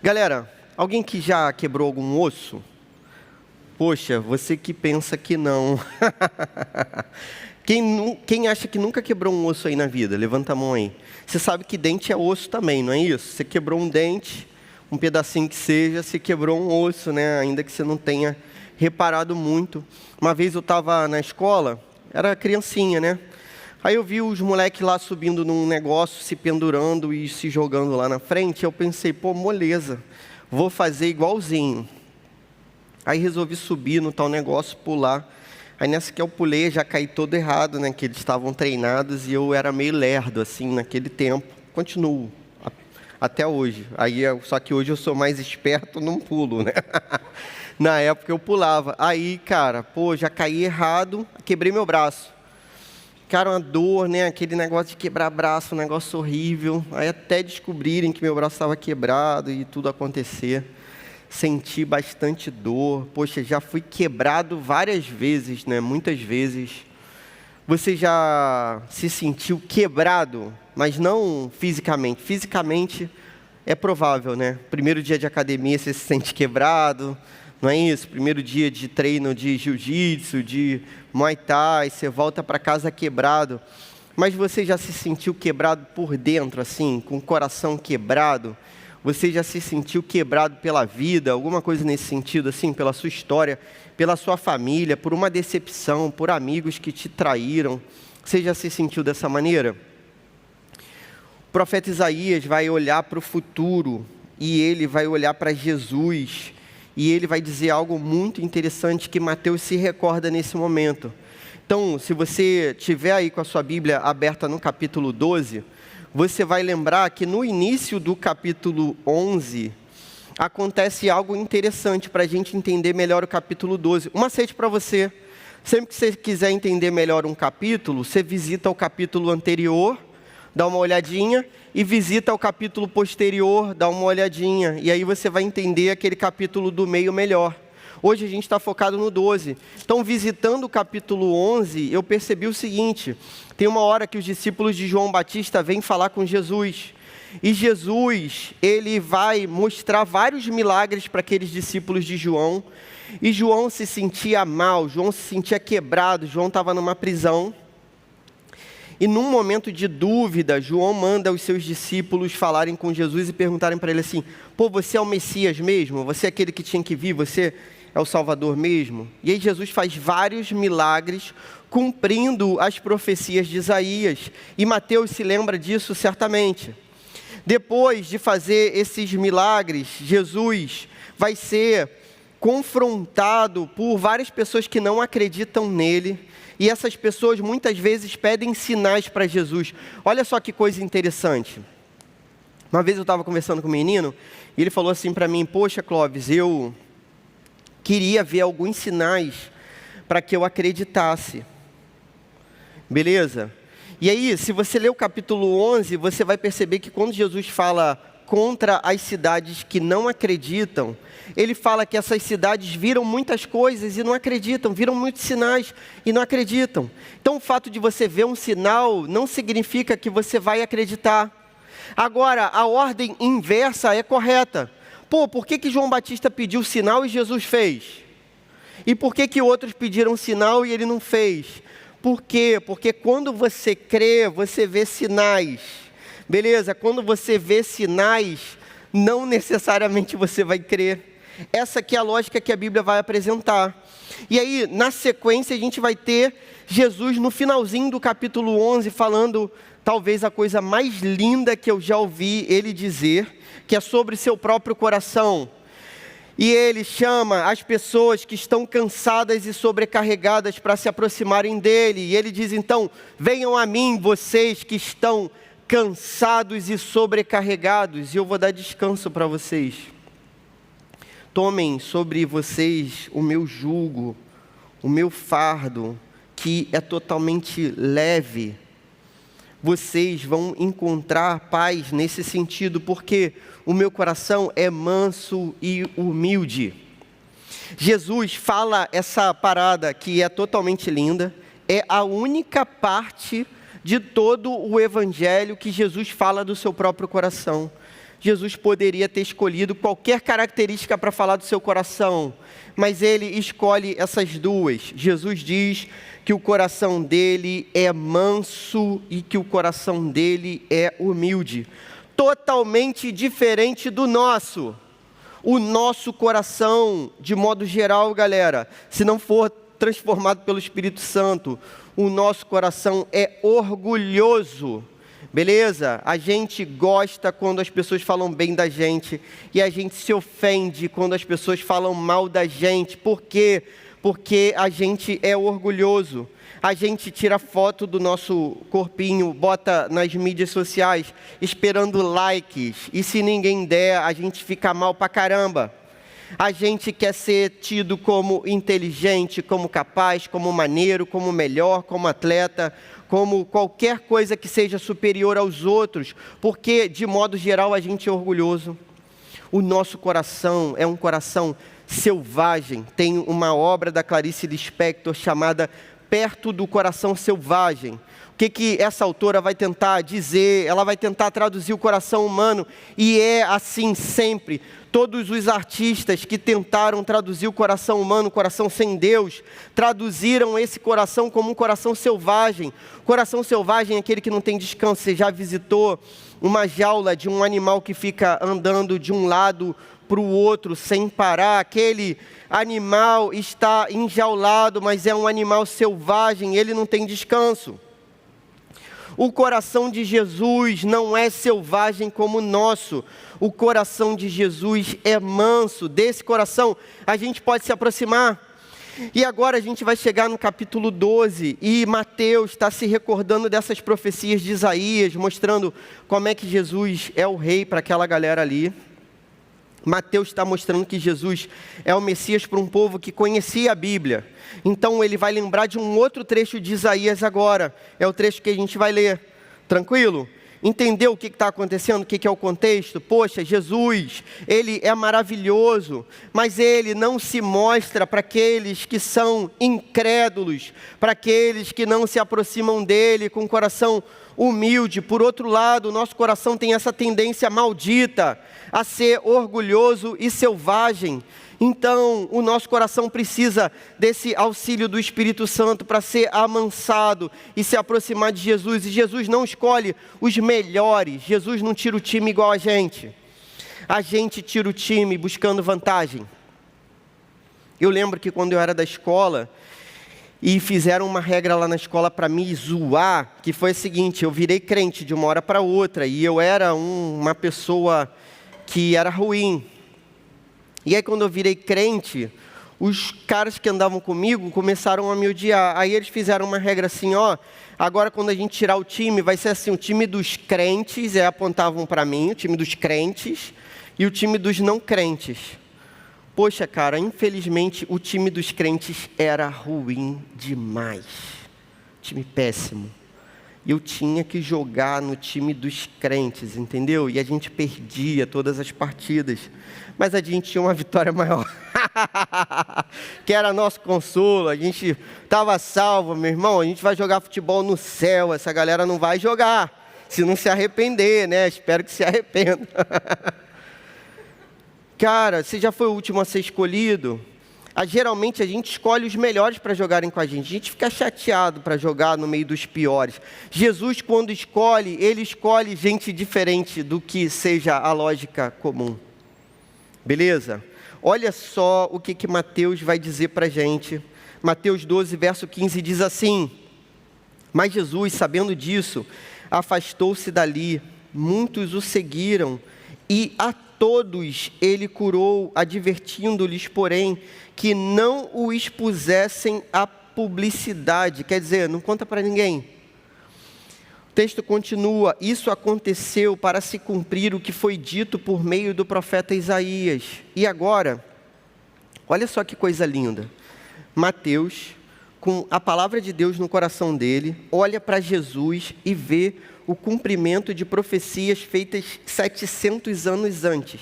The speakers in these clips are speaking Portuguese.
Galera, alguém que já quebrou algum osso? Poxa, você que pensa que não. Quem acha que nunca quebrou um osso aí na vida? Levanta a mão aí. Você sabe que dente é osso também, não é isso? Você quebrou um dente, um pedacinho que seja, você quebrou um osso, né? Ainda que você não tenha reparado muito. Uma vez eu estava na escola, era criancinha, né? Aí eu vi os moleques lá subindo num negócio, se pendurando e se jogando lá na frente. Eu pensei, pô, moleza, vou fazer igualzinho. Aí resolvi subir no tal negócio, pular. Aí nessa que eu pulei, já caí todo errado, né? Que eles estavam treinados e eu era meio lerdo, assim, naquele tempo. Continuo, até hoje. Só que hoje eu sou mais esperto, não pulo, né? Na época eu pulava. Aí, cara, pô, já caí errado, quebrei meu braço. Cara, uma dor, né? Aquele negócio de quebrar braço, um negócio horrível. Aí até descobrirem que meu braço estava quebrado e tudo acontecer. Senti bastante dor. Poxa, já fui quebrado várias vezes, né? Muitas vezes. Você já se sentiu quebrado, mas não fisicamente. Fisicamente é provável, né? Primeiro dia de academia você se sente quebrado, não é isso? Primeiro dia de treino de jiu-jitsu, de muay thai, você volta para casa quebrado. Mas você já se sentiu quebrado por dentro, assim, com o coração quebrado? Você já se sentiu quebrado pela vida, alguma coisa nesse sentido, assim, pela sua história, pela sua família, por uma decepção, por amigos que te traíram? Você já se sentiu dessa maneira? O profeta Isaías vai olhar para o futuro e ele vai olhar para Jesus e ele vai dizer algo muito interessante que Mateus se recorda nesse momento. Então, se você tiver aí com a sua Bíblia aberta no capítulo 12, você vai lembrar que no início do capítulo 11, acontece algo interessante para a gente entender melhor o capítulo 12. Um macete para você: sempre que você quiser entender melhor um capítulo, você visita o capítulo anterior, dá uma olhadinha, e visita o capítulo posterior, dá uma olhadinha, e aí você vai entender aquele capítulo do meio melhor. Hoje a gente está focado no 12. Então, visitando o capítulo 11, eu percebi o seguinte: tem uma hora que os discípulos de João Batista vêm falar com Jesus. E Jesus, ele vai mostrar vários milagres para aqueles discípulos de João. E João se sentia mal, João se sentia quebrado, João estava numa prisão. E num momento de dúvida, João manda os seus discípulos falarem com Jesus e perguntarem para ele assim: pô, você é o Messias mesmo? Você é aquele que tinha que vir? Você é o Salvador mesmo? E aí Jesus faz vários milagres, cumprindo as profecias de Isaías. E Mateus se lembra disso certamente. Depois de fazer esses milagres, Jesus vai ser confrontado por várias pessoas que não acreditam nele. E essas pessoas muitas vezes pedem sinais para Jesus. Olha só que coisa interessante. Uma vez eu estava conversando com um menino, e ele falou assim para mim: poxa, Clóvis, eu queria ver alguns sinais para que eu acreditasse. Beleza? E aí, se você ler o capítulo 11, você vai perceber que quando Jesus fala contra as cidades que não acreditam, ele fala que essas cidades viram muitas coisas e não acreditam, viram muitos sinais e não acreditam. Então, o fato de você ver um sinal não significa que você vai acreditar. Agora, a ordem inversa é correta. Pô, por que João Batista pediu sinal e Jesus fez? E por que outros pediram sinal e ele não fez? Por quê? Porque quando você crê, você vê sinais. Beleza? Quando você vê sinais, não necessariamente você vai crer. Essa aqui é a lógica que a Bíblia vai apresentar. E aí, na sequência, a gente vai ter Jesus no finalzinho do capítulo 11, falando talvez a coisa mais linda que eu já ouvi ele dizer, que é sobre seu próprio coração. E ele chama as pessoas que estão cansadas e sobrecarregadas para se aproximarem dele. E ele diz então: venham a mim, vocês que estão cansados e sobrecarregados, e eu vou dar descanso para vocês. Tomem sobre vocês o meu jugo, o meu fardo, que é totalmente leve. Vocês vão encontrar paz nesse sentido, porque o meu coração é manso e humilde. Jesus fala essa parada que é totalmente linda, é a única parte de todo o evangelho que Jesus fala do seu próprio coração. Jesus poderia ter escolhido qualquer característica para falar do seu coração, mas ele escolhe essas duas. Jesus diz que o coração dele é manso e que o coração dele é humilde. Totalmente diferente do nosso. O nosso coração, de modo geral, galera, se não for transformado pelo Espírito Santo, o nosso coração é orgulhoso. Beleza? A gente gosta quando as pessoas falam bem da gente e a gente se ofende quando as pessoas falam mal da gente. Por quê? Porque a gente é orgulhoso. A gente tira foto do nosso corpinho, bota nas mídias sociais, esperando likes. E se ninguém der, a gente fica mal pra caramba. A gente quer ser tido como inteligente, como capaz, como maneiro, como melhor, como atleta, como qualquer coisa que seja superior aos outros, porque, de modo geral, a gente é orgulhoso. O nosso coração é um coração selvagem. Tem uma obra da Clarice Lispector chamada Perto do Coração Selvagem. O que essa autora vai tentar dizer? Ela vai tentar traduzir o coração humano, e é assim sempre. Todos os artistas que tentaram traduzir o coração humano, o coração sem Deus, traduziram esse coração como um coração selvagem. Coração selvagem é aquele que não tem descanso. Você já visitou uma jaula de um animal que fica andando de um lado para o outro sem parar? Aquele animal está enjaulado, mas é um animal selvagem, ele não tem descanso. O coração de Jesus não é selvagem como o nosso. O coração de Jesus é manso. Desse coração a gente pode se aproximar. E agora a gente vai chegar no capítulo 12 e Mateus está se recordando dessas profecias de Isaías, mostrando como é que Jesus é o rei para aquela galera ali. Mateus está mostrando que Jesus é o Messias para um povo que conhecia a Bíblia. Então ele vai lembrar de um outro trecho de Isaías agora. É o trecho que a gente vai ler. Tranquilo? Entendeu o que está acontecendo? O que é o contexto? Poxa, Jesus, ele é maravilhoso, mas ele não se mostra para aqueles que são incrédulos, para aqueles que não se aproximam dele com o coração humilde. Por outro lado, o nosso coração tem essa tendência maldita a ser orgulhoso e selvagem. Então, o nosso coração precisa desse auxílio do Espírito Santo para ser amansado e se aproximar de Jesus. E Jesus não escolhe os melhores. Jesus não tira o time igual a gente. A gente tira o time buscando vantagem. Eu lembro que quando eu era da escola, e fizeram uma regra lá na escola para me zoar, que foi a seguinte: eu virei crente de uma hora para outra, e eu era uma pessoa que era ruim. E aí quando eu virei crente, os caras que andavam comigo começaram a me odiar. Aí eles fizeram uma regra assim, ó, agora quando a gente tirar o time, vai ser assim, o time dos crentes, apontavam para mim, o time dos crentes, e o time dos não crentes. Poxa, cara, infelizmente o time dos crentes era ruim demais. Time péssimo. E eu tinha que jogar no time dos crentes, entendeu? E a gente perdia todas as partidas. Mas a gente tinha uma vitória maior. Que era nosso consolo. A gente estava salvo, meu irmão. A gente vai jogar futebol no céu. Essa galera não vai jogar. Se não se arrepender, né? Espero que se arrependa. Cara, você já foi o último a ser escolhido? Geralmente a gente escolhe os melhores para jogarem com a gente fica chateado para jogar no meio dos piores. Jesus, quando escolhe, ele escolhe gente diferente do que seja a lógica comum. Beleza? Olha só o que Mateus vai dizer para a gente. Mateus 12, verso 15 diz assim: mas Jesus, sabendo disso, afastou-se dali, muitos o seguiram, e a todos ele curou, advertindo-lhes, porém, que não o expusessem à publicidade. Quer dizer, não conta para ninguém. O texto continua: isso aconteceu para se cumprir o que foi dito por meio do profeta Isaías. E agora, olha só que coisa linda. Mateus, com a palavra de Deus no coração dele, olha para Jesus e vê o cumprimento de profecias feitas 700 anos antes.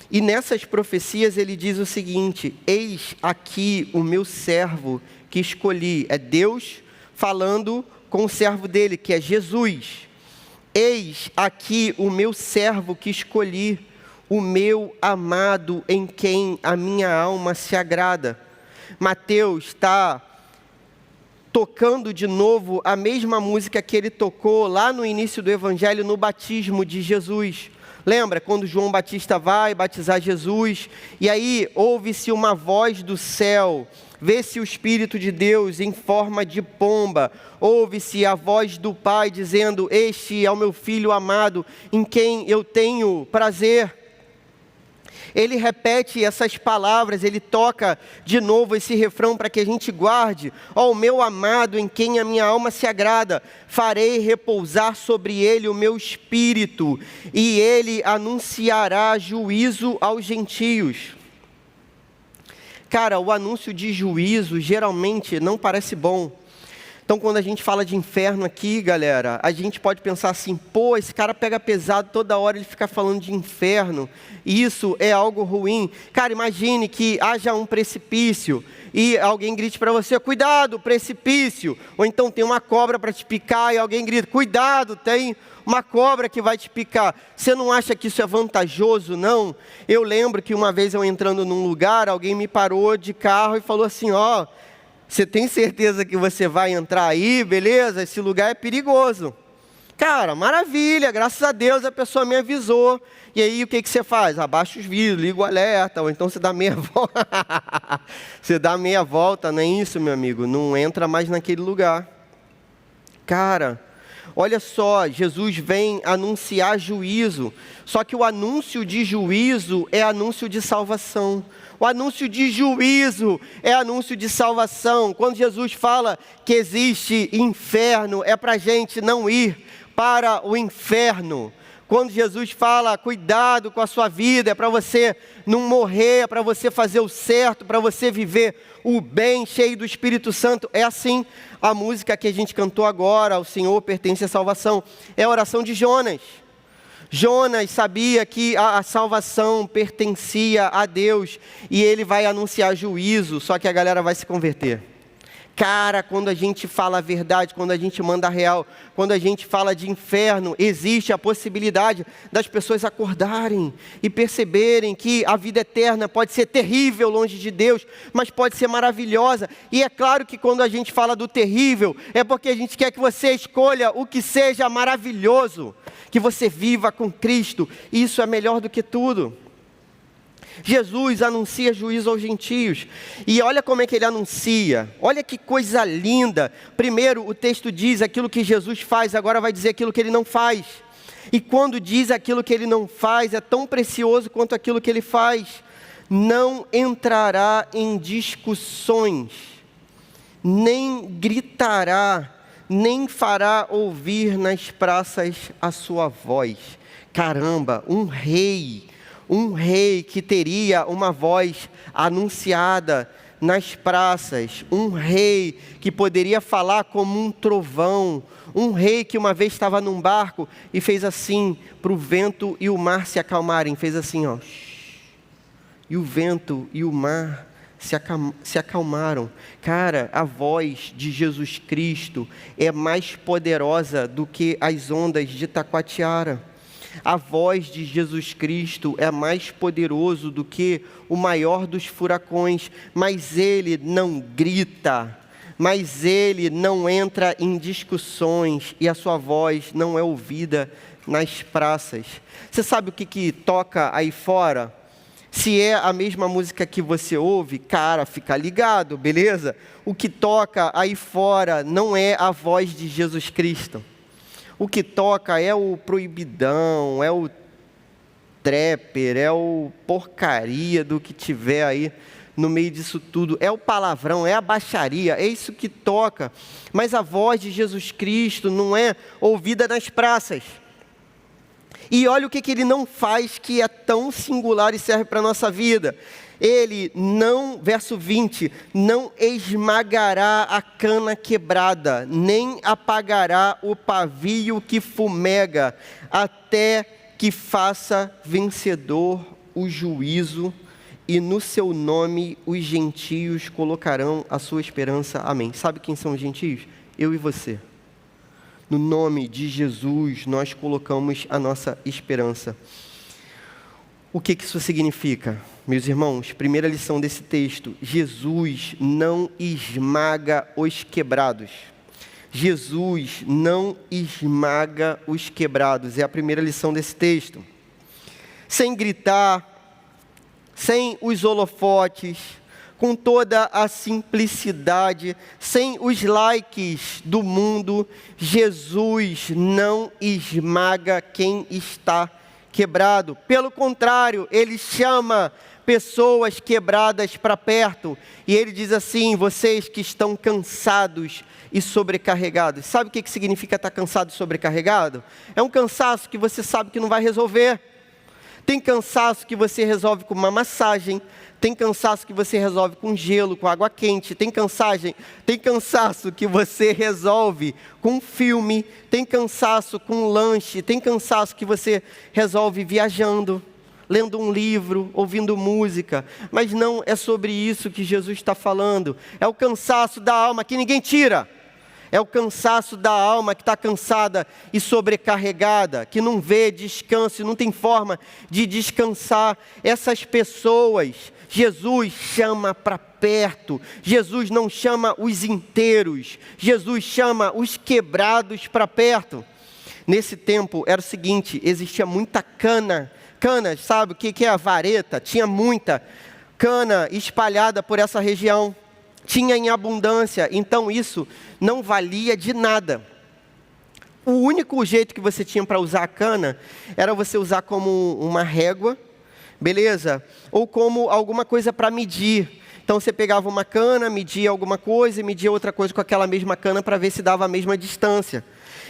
E nessas profecias ele diz o seguinte: eis aqui o meu servo que escolhi. É Deus falando com o servo dele, que é Jesus. Eis aqui o meu servo que escolhi, o meu amado em quem a minha alma se agrada. Mateus está tocando de novo a mesma música que ele tocou lá no início do Evangelho, no batismo de Jesus. Lembra quando João Batista vai batizar Jesus? E aí ouve-se uma voz do céu, vê-se o Espírito de Deus em forma de pomba, ouve-se a voz do Pai dizendo: este é o meu Filho amado, em quem eu tenho prazer. Ele repete essas palavras, ele toca de novo esse refrão para que a gente guarde. Ó, o meu amado em quem a minha alma se agrada, farei repousar sobre ele o meu espírito, e ele anunciará juízo aos gentios. Cara, o anúncio de juízo geralmente não parece bom. Então, quando a gente fala de inferno aqui, galera, a gente pode pensar assim: pô, esse cara pega pesado, toda hora ele fica falando de inferno, e isso é algo ruim. Cara, imagine que haja um precipício e alguém grite para você: cuidado, precipício. Ou então tem uma cobra para te picar e alguém grita: cuidado, tem uma cobra que vai te picar. Você não acha que isso é vantajoso, não? Eu lembro que uma vez eu entrando num lugar, alguém me parou de carro e falou assim: ó, você tem certeza que você vai entrar aí, beleza? Esse lugar é perigoso. Cara, maravilha, graças a Deus a pessoa me avisou. E aí o que você faz? Abaixa os vidros, liga o alerta, ou então você dá meia volta. Você dá meia volta, não é isso, meu amigo? Não entra mais naquele lugar. Cara, olha só, Jesus vem anunciar juízo. Só que o anúncio de juízo é anúncio de salvação. O anúncio de juízo é anúncio de salvação. Quando Jesus fala que existe inferno, é para a gente não ir para o inferno. Quando Jesus fala: cuidado com a sua vida, é para você não morrer, é para você fazer o certo, para você viver o bem, cheio do Espírito Santo. É assim a música que a gente cantou agora: ao Senhor pertence a salvação. É a oração de Jonas. Jonas sabia que a salvação pertencia a Deus e ele vai anunciar juízo, só que a galera vai se converter. Cara, quando a gente fala a verdade, quando a gente manda a real, quando a gente fala de inferno, existe a possibilidade das pessoas acordarem e perceberem que a vida eterna pode ser terrível longe de Deus, mas pode ser maravilhosa. E é claro que quando a gente fala do terrível, é porque a gente quer que você escolha o que seja maravilhoso, que você viva com Cristo. Isso é melhor do que tudo. Jesus anuncia juízo aos gentios. E olha como é que ele anuncia. Olha que coisa linda. Primeiro o texto diz aquilo que Jesus faz, agora vai dizer aquilo que ele não faz. E quando diz aquilo que ele não faz, é tão precioso quanto aquilo que ele faz. Não entrará em discussões, nem gritará, nem fará ouvir nas praças a sua voz. Caramba, um rei que teria uma voz anunciada nas praças, um rei que poderia falar como um trovão, um rei que uma vez estava num barco e fez assim para o vento e o mar se acalmarem, fez assim, ó, e o vento e o mar se acalmaram. Cara, a voz de Jesus Cristo é mais poderosa do que as ondas de Taquatiara. A voz de Jesus Cristo é mais poderoso do que o maior dos furacões, mas ele não grita, mas ele não entra em discussões e a sua voz não é ouvida nas praças. Você sabe o que toca aí fora? Se é a mesma música que você ouve, cara, fica ligado, beleza? O que toca aí fora não é a voz de Jesus Cristo. O que toca é o proibidão, é o trapper, é o porcaria do que tiver aí no meio disso tudo. É o palavrão, é a baixaria, é isso que toca. Mas a voz de Jesus Cristo não é ouvida nas praças. E olha o que ele não faz, que é tão singular e serve para a nossa vida. Ele não, verso 20, não esmagará a cana quebrada, nem apagará o pavio que fumega, até que faça vencedor o juízo, e no seu nome os gentios colocarão a sua esperança. Amém. Sabe quem são os gentios? Eu e você. No nome de Jesus, nós colocamos a nossa esperança. O que isso significa? Meus irmãos, primeira lição desse texto: Jesus não esmaga os quebrados. Jesus não esmaga os quebrados. É a primeira lição desse texto. Sem gritar, sem os holofotes, com toda a simplicidade, sem os likes do mundo, Jesus não esmaga quem está quebrado. Pelo contrário, Ele chama pessoas quebradas para perto, e Ele diz assim: vocês que estão cansados e sobrecarregados. Sabe o que significa estar cansado e sobrecarregado? É um cansaço que você sabe que não vai resolver. Tem cansaço que você resolve com uma massagem, tem cansaço que você resolve com gelo, com água quente, tem cansaço que você resolve com filme, tem cansaço com lanche, tem cansaço que você resolve viajando, lendo um livro, ouvindo música. Mas não é sobre isso que Jesus está falando. É o cansaço da alma que ninguém tira. É o cansaço da alma que está cansada e sobrecarregada, que não vê descanso e não tem forma de descansar. Essas pessoas, Jesus chama para perto. Jesus não chama os inteiros. Jesus chama os quebrados para perto. Nesse tempo era o seguinte: existia muita cana. Cana, sabe o que é a vareta? Tinha muita cana espalhada por essa região. Tinha em abundância, então isso não valia de nada. O único jeito que você tinha para usar a cana era você usar como uma régua, beleza? Ou como alguma coisa para medir. Então você pegava uma cana, media alguma coisa e media outra coisa com aquela mesma cana para ver se dava a mesma distância.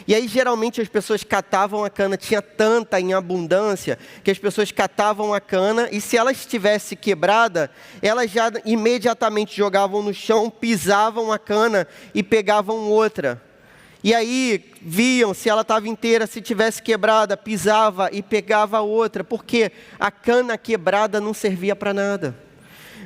E aí geralmente as pessoas catavam a cana, tinha tanta em abundância, que as pessoas catavam a cana e se ela estivesse quebrada, elas já imediatamente jogavam no chão, pisavam a cana e pegavam outra. E aí viam se ela estava inteira, se tivesse quebrada, pisava e pegava outra, porque a cana quebrada não servia para nada.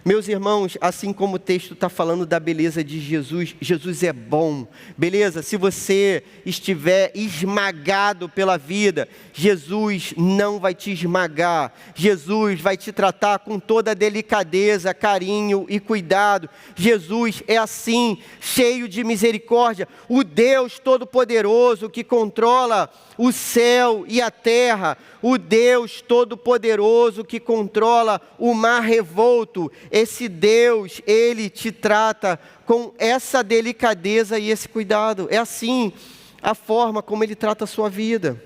Meus irmãos, assim como o texto está falando da beleza de Jesus, Jesus é bom, beleza? Se você estiver esmagado pela vida, Jesus não vai te esmagar. Jesus vai te tratar com toda delicadeza, carinho e cuidado. Jesus é assim, cheio de misericórdia. O Deus Todo-Poderoso que controla o céu e a terra, o Deus Todo-Poderoso que controla o mar revolto, esse Deus, Ele te trata com essa delicadeza e esse cuidado. É assim a forma como Ele trata a sua vida.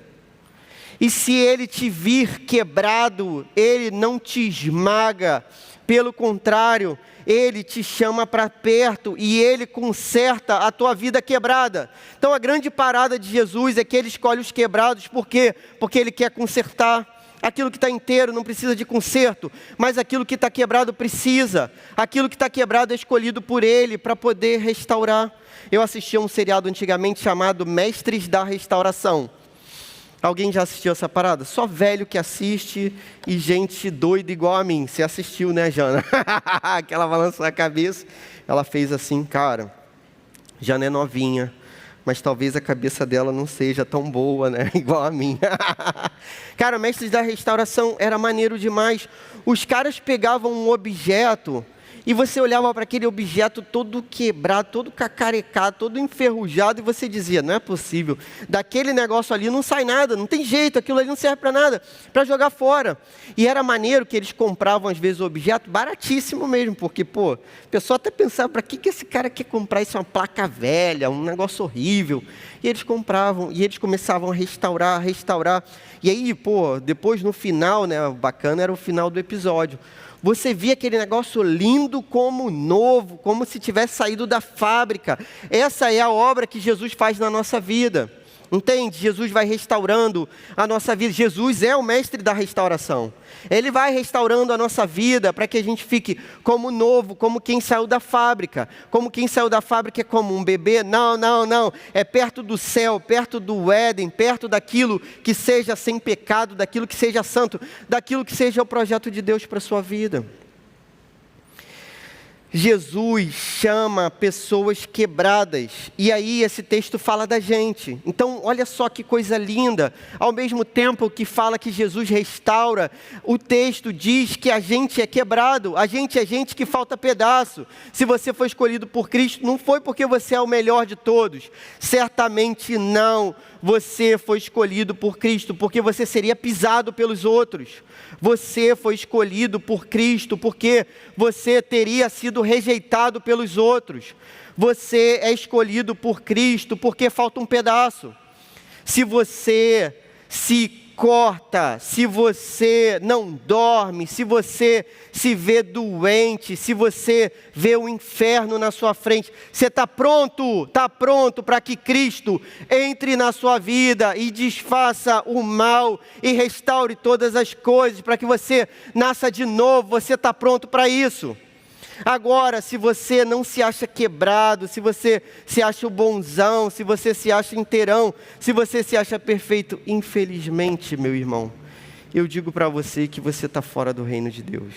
E se Ele te vir quebrado, Ele não te esmaga, pelo contrário, Ele te chama para perto e Ele conserta a tua vida quebrada. Então a grande parada de Jesus é que Ele escolhe os quebrados. Por quê? Porque Ele quer consertar. Aquilo que está inteiro não precisa de conserto, mas aquilo que está quebrado precisa. Aquilo que está quebrado é escolhido por Ele para poder restaurar. Eu assisti a um seriado antigamente chamado Mestres da Restauração. Alguém já assistiu essa parada? Só velho que assiste e gente doida igual a mim. Você assistiu, né, Jana? Que ela balançou a cabeça. Ela fez assim: cara, Jana é novinha, mas talvez a cabeça dela não seja tão boa, né? Igual a mim. Cara, Mestres da Restauração era maneiro demais. Os caras pegavam um objeto e você olhava para aquele objeto todo quebrado, todo cacarecado, todo enferrujado, e você dizia: não é possível, daquele negócio ali não sai nada, não tem jeito, aquilo ali não serve para nada, para jogar fora. E era maneiro que eles compravam às vezes o objeto baratíssimo mesmo, porque, pô, o pessoal até pensava: para que esse cara quer comprar isso, uma placa velha, um negócio horrível? E eles compravam, e eles começavam a restaurar, e aí, pô, depois no final, né, o bacana era o final do episódio. Você via aquele negócio lindo como novo, como se tivesse saído da fábrica. Essa é a obra que Jesus faz na nossa vida. Entende? Jesus vai restaurando a nossa vida. Jesus é o mestre da restauração. Ele vai restaurando a nossa vida para que a gente fique como novo, como quem saiu da fábrica. Como quem saiu da fábrica é como um bebê? Não. É perto do céu, perto do Éden, perto daquilo que seja sem pecado, daquilo que seja santo, daquilo que seja o projeto de Deus para a sua vida. Jesus chama pessoas quebradas, e aí esse texto fala da gente. Então olha só que coisa linda, ao mesmo tempo que fala que Jesus restaura, o texto diz que a gente é quebrado, a gente é gente que falta pedaço. Se você foi escolhido por Cristo, não foi porque você é o melhor de todos, certamente não. Você foi escolhido por Cristo porque você seria pisado pelos outros. Você foi escolhido por Cristo porque você teria sido rejeitado pelos outros. Você é escolhido por Cristo porque falta um pedaço. Se você se corta, se você não dorme, se você se vê doente, se você vê o inferno na sua frente, você está pronto para que Cristo entre na sua vida e desfaça o mal e restaure todas as coisas, para que você nasça de novo. Você está pronto para isso. Agora, se você não se acha quebrado, se você se acha o bonzão, se você se acha inteirão, se você se acha perfeito, infelizmente, meu irmão, eu digo para você que você está fora do reino de Deus.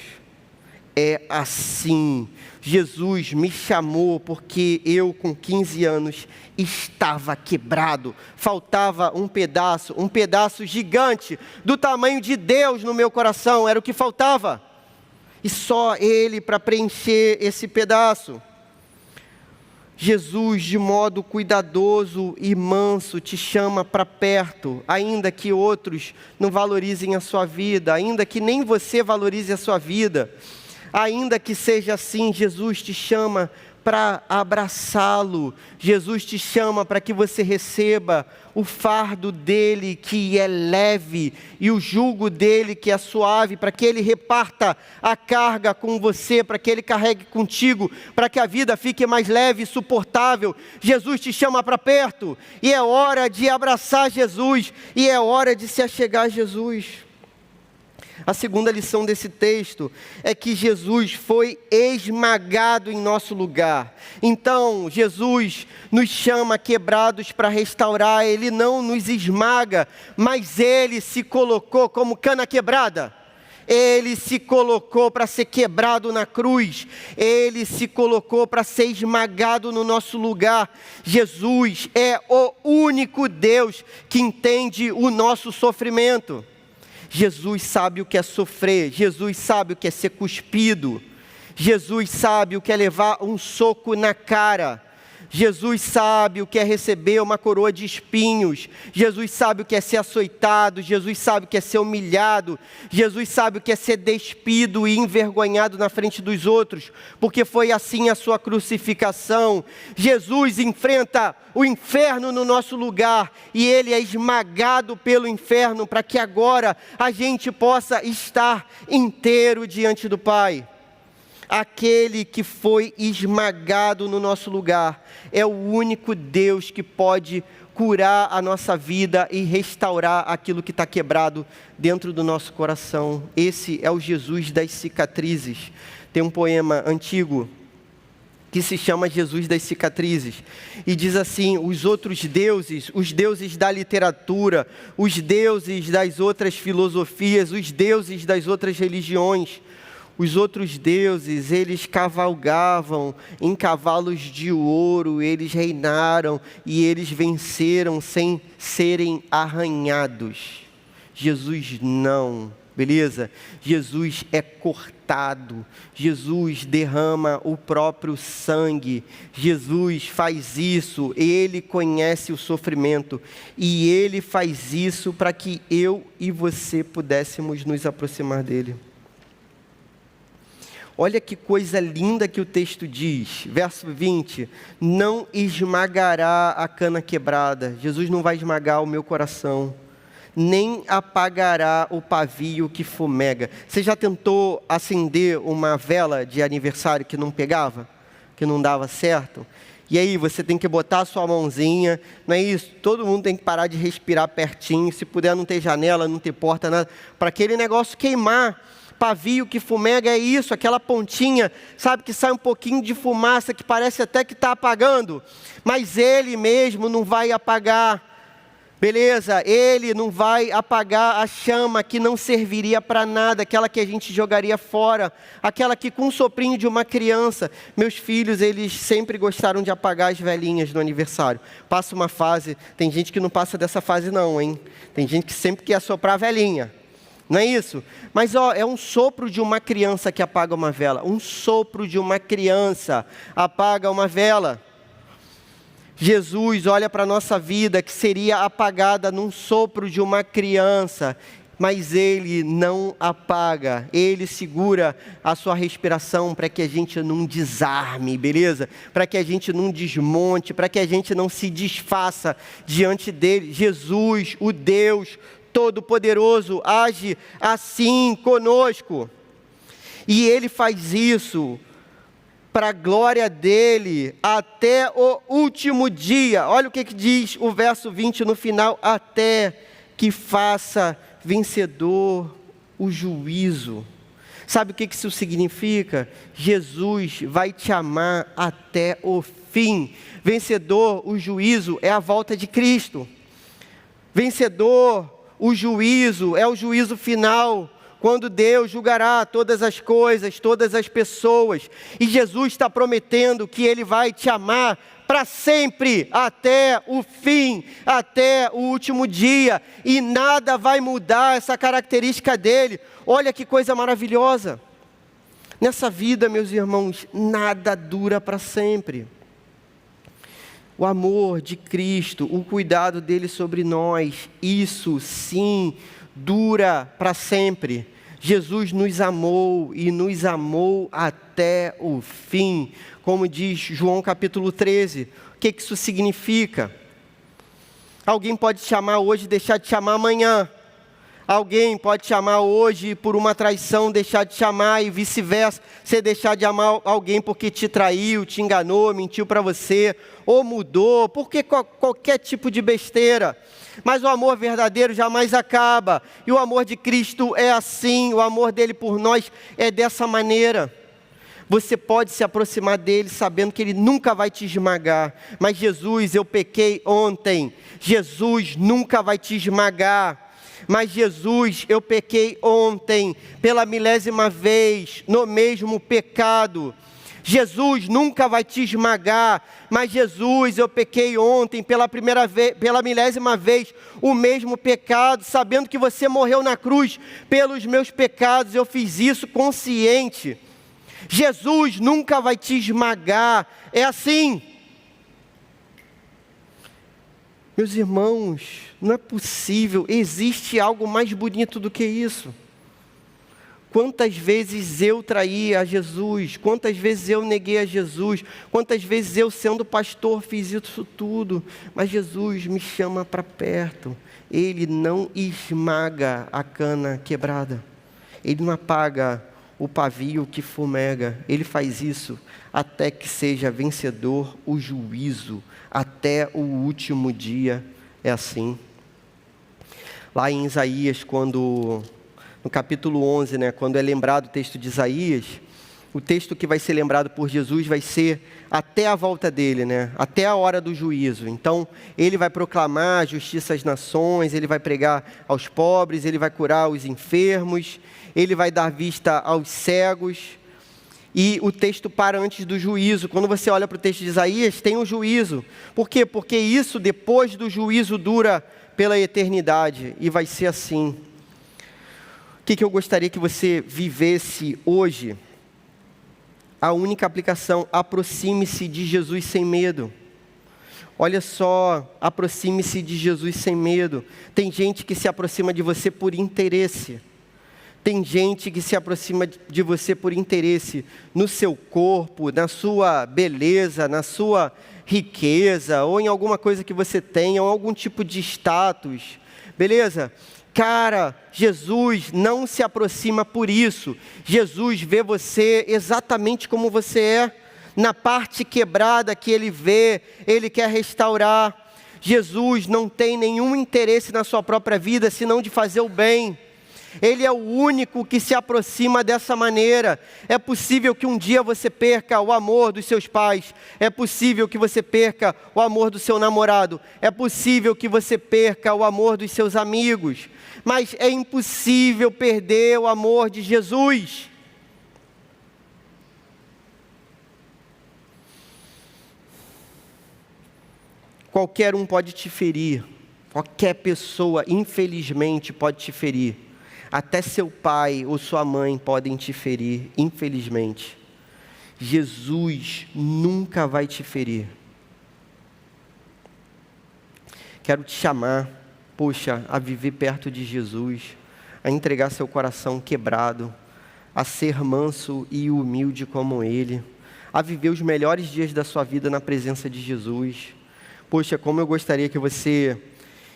É assim. Jesus me chamou porque eu, com 15 anos, estava quebrado. Faltava um pedaço gigante, do tamanho de Deus no meu coração, era o que faltava. E só Ele para preencher esse pedaço. Jesus, de modo cuidadoso e manso, te chama para perto, ainda que outros não valorizem a sua vida, ainda que nem você valorize a sua vida, ainda que seja assim, Jesus te chama para abraçá-lo. Jesus te chama para que você receba o fardo dele, que é leve, e o jugo dele, que é suave, para que ele reparta a carga com você, para que ele carregue contigo, para que a vida fique mais leve e suportável. Jesus te chama para perto, e é hora de abraçar Jesus, e é hora de se achegar a Jesus. A segunda lição desse texto é que Jesus foi esmagado em nosso lugar. Então, Jesus nos chama quebrados para restaurar. Ele não nos esmaga, mas Ele se colocou como cana quebrada. Ele se colocou para ser quebrado na cruz. Ele se colocou para ser esmagado no nosso lugar. Jesus é o único Deus que entende o nosso sofrimento. Jesus sabe o que é sofrer, Jesus sabe o que é ser cuspido, Jesus sabe o que é levar um soco na cara, Jesus sabe o que é receber uma coroa de espinhos, Jesus sabe o que é ser açoitado, Jesus sabe o que é ser humilhado, Jesus sabe o que é ser despido e envergonhado na frente dos outros, porque foi assim a sua crucificação. Jesus enfrenta o inferno no nosso lugar, e Ele é esmagado pelo inferno, para que agora a gente possa estar inteiro diante do Pai. Aquele que foi esmagado no nosso lugar é o único Deus que pode curar a nossa vida e restaurar aquilo que está quebrado dentro do nosso coração. Esse é o Jesus das cicatrizes. Tem um poema antigo que se chama Jesus das cicatrizes, e diz assim: os outros deuses, os deuses da literatura, os deuses das outras filosofias, os deuses das outras religiões, os outros deuses, eles cavalgavam em cavalos de ouro, eles reinaram e eles venceram sem serem arranhados. Jesus não, beleza? Jesus é cortado, Jesus derrama o próprio sangue, Jesus faz isso, Ele conhece o sofrimento, e Ele faz isso para que eu e você pudéssemos nos aproximar dEle. Olha que coisa linda que o texto diz, verso 20, não esmagará a cana quebrada. Jesus não vai esmagar o meu coração, nem apagará o pavio que fumega. Você já tentou acender uma vela de aniversário que não pegava? Que não dava certo? E aí você tem que botar a sua mãozinha, não é isso? Todo mundo tem que parar de respirar pertinho, se puder não ter janela, não ter porta, nada, para aquele negócio queimar. Pavio que fumega é isso, aquela pontinha, sabe, que sai um pouquinho de fumaça, que parece até que está apagando, mas ele mesmo não vai apagar. Beleza, Ele não vai apagar a chama que não serviria para nada, aquela que a gente jogaria fora, aquela que com um soprinho de uma criança, meus filhos, eles sempre gostaram de apagar as velhinhas no aniversário. Passa uma fase, tem gente que não passa dessa fase não, hein? Tem gente que sempre quer soprar a velhinha, não é isso? Mas é um sopro de uma criança que apaga uma vela, um sopro de uma criança apaga uma vela. Jesus olha para a nossa vida que seria apagada num sopro de uma criança, mas Ele não apaga, Ele segura a sua respiração para que a gente não desarme, beleza? Para que a gente não desmonte, para que a gente não se desfaça diante dEle. Jesus, o Deus Todo-Poderoso, age assim conosco, e Ele faz isso para a glória dEle, até o último dia. Olha o que diz o verso 20 no final: até que faça vencedor o juízo. Sabe o que isso significa? Jesus vai te amar até o fim. Vencedor o juízo é a volta de Cristo. Vencedor o juízo é o juízo final, quando Deus julgará todas as coisas, todas as pessoas. E Jesus está prometendo que Ele vai te amar para sempre, até o fim, até o último dia. E nada vai mudar essa característica dEle. Olha que coisa maravilhosa. Nessa vida, meus irmãos, nada dura para sempre. O amor de Cristo, o cuidado dEle sobre nós, isso sim dura para sempre. Jesus nos amou e nos amou até o fim, como diz João capítulo 13. O que isso significa? Alguém pode te amar hoje e deixar de te amar amanhã. Alguém pode te amar hoje e por uma traição deixar de te amar, e vice-versa, você deixar de amar alguém porque te traiu, te enganou, mentiu para você, ou mudou, porque qualquer tipo de besteira. Mas o amor verdadeiro jamais acaba, e o amor de Cristo é assim, o amor dele por nós é dessa maneira. Você pode se aproximar dele sabendo que ele nunca vai te esmagar. Mas Jesus, eu pequei ontem. Jesus nunca vai te esmagar. Mas Jesus, eu pequei ontem, pela 1000ª vez, no mesmo pecado. Jesus nunca vai te esmagar, mas Jesus, eu pequei ontem, pela 1000ª vez, o mesmo pecado, sabendo que você morreu na cruz pelos meus pecados, eu fiz isso consciente. Jesus nunca vai te esmagar, é assim. Meus irmãos, não é possível, existe algo mais bonito do que isso. Quantas vezes eu traí a Jesus, quantas vezes eu neguei a Jesus, quantas vezes eu, sendo pastor, fiz isso tudo, mas Jesus me chama para perto. Ele não esmaga a cana quebrada, Ele não apaga o pavio que fumega, Ele faz isso até que seja vencedor o juízo, até o último dia, é assim. Lá em Isaías, no capítulo 11, quando é lembrado o texto de Isaías, o texto que vai ser lembrado por Jesus vai ser até a volta dele, até a hora do juízo. Então, ele vai proclamar a justiça às nações, ele vai pregar aos pobres, ele vai curar os enfermos, ele vai dar vista aos cegos. E o texto para antes do juízo. Quando você olha para o texto de Isaías, tem um juízo. Por quê? Porque isso, depois do juízo, dura pela eternidade. E vai ser assim. O que eu gostaria que você vivesse hoje? A única aplicação: aproxime-se de Jesus sem medo. Olha só, aproxime-se de Jesus sem medo. Tem gente que se aproxima de você por interesse. Tem gente que se aproxima de você por interesse no seu corpo, na sua beleza, na sua riqueza, ou em alguma coisa que você tenha, ou algum tipo de status. Beleza? Cara, Jesus não se aproxima por isso. Jesus vê você exatamente como você é. Na parte quebrada que Ele vê, Ele quer restaurar. Jesus não tem nenhum interesse na sua própria vida, senão de fazer o bem. Ele é o único que se aproxima dessa maneira. É possível que um dia você perca o amor dos seus pais. É possível que você perca o amor do seu namorado. É possível que você perca o amor dos seus amigos. Mas é impossível perder o amor de Jesus. Qualquer um pode te ferir. Qualquer pessoa, infelizmente, pode te ferir. Até seu pai ou sua mãe podem te ferir, infelizmente. Jesus nunca vai te ferir. Quero te chamar, a viver perto de Jesus, a entregar seu coração quebrado, a ser manso e humilde como Ele, a viver os melhores dias da sua vida na presença de Jesus. Como eu gostaria que você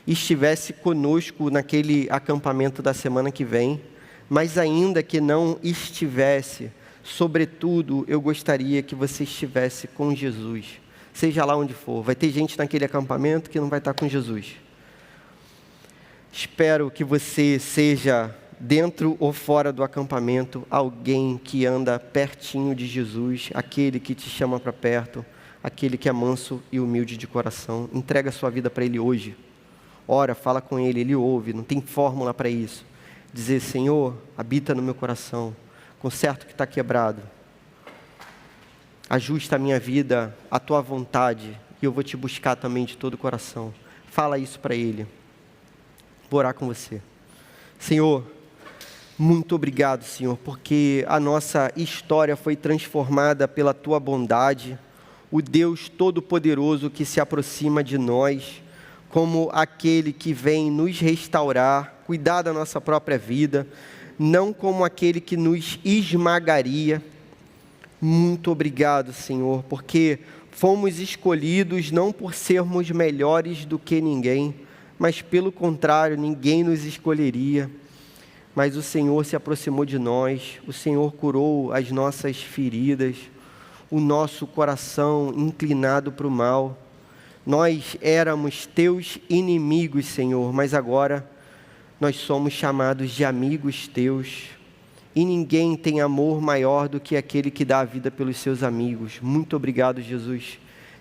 estivesse conosco naquele acampamento da semana que vem, mas ainda que não estivesse, sobretudo, eu gostaria que você estivesse com Jesus, seja lá onde for. Vai ter gente naquele acampamento que não vai estar com Jesus. Espero que você seja, dentro ou fora do acampamento, alguém que anda pertinho de Jesus, aquele que te chama para perto, aquele que é manso e humilde de coração. Entrega a sua vida para Ele hoje. Ora, fala com Ele, Ele ouve, não tem fórmula para isso. Dizer: Senhor, habita no meu coração, conserta o que está quebrado. Ajusta a minha vida à Tua vontade, e eu vou Te buscar também de todo o coração. Fala isso para Ele. Vou orar com você. Senhor, muito obrigado, Senhor, porque a nossa história foi transformada pela Tua bondade, o Deus Todo-Poderoso que se aproxima de nós, como aquele que vem nos restaurar, cuidar da nossa própria vida, não como aquele que nos esmagaria. Muito obrigado, Senhor, porque fomos escolhidos não por sermos melhores do que ninguém, mas pelo contrário, ninguém nos escolheria. Mas o Senhor se aproximou de nós, o Senhor curou as nossas feridas, o nosso coração inclinado para o mal. Nós éramos Teus inimigos, Senhor, mas agora nós somos chamados de amigos Teus. E ninguém tem amor maior do que aquele que dá a vida pelos seus amigos. Muito obrigado, Jesus,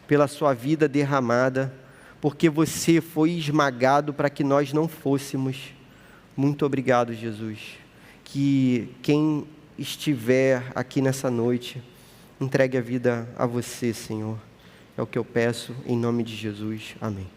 pela Sua vida derramada, porque Você foi esmagado para que nós não fôssemos. Muito obrigado, Jesus. Que quem estiver aqui nessa noite, entregue a vida a Você, Senhor. É o que eu peço, em nome de Jesus. Amém.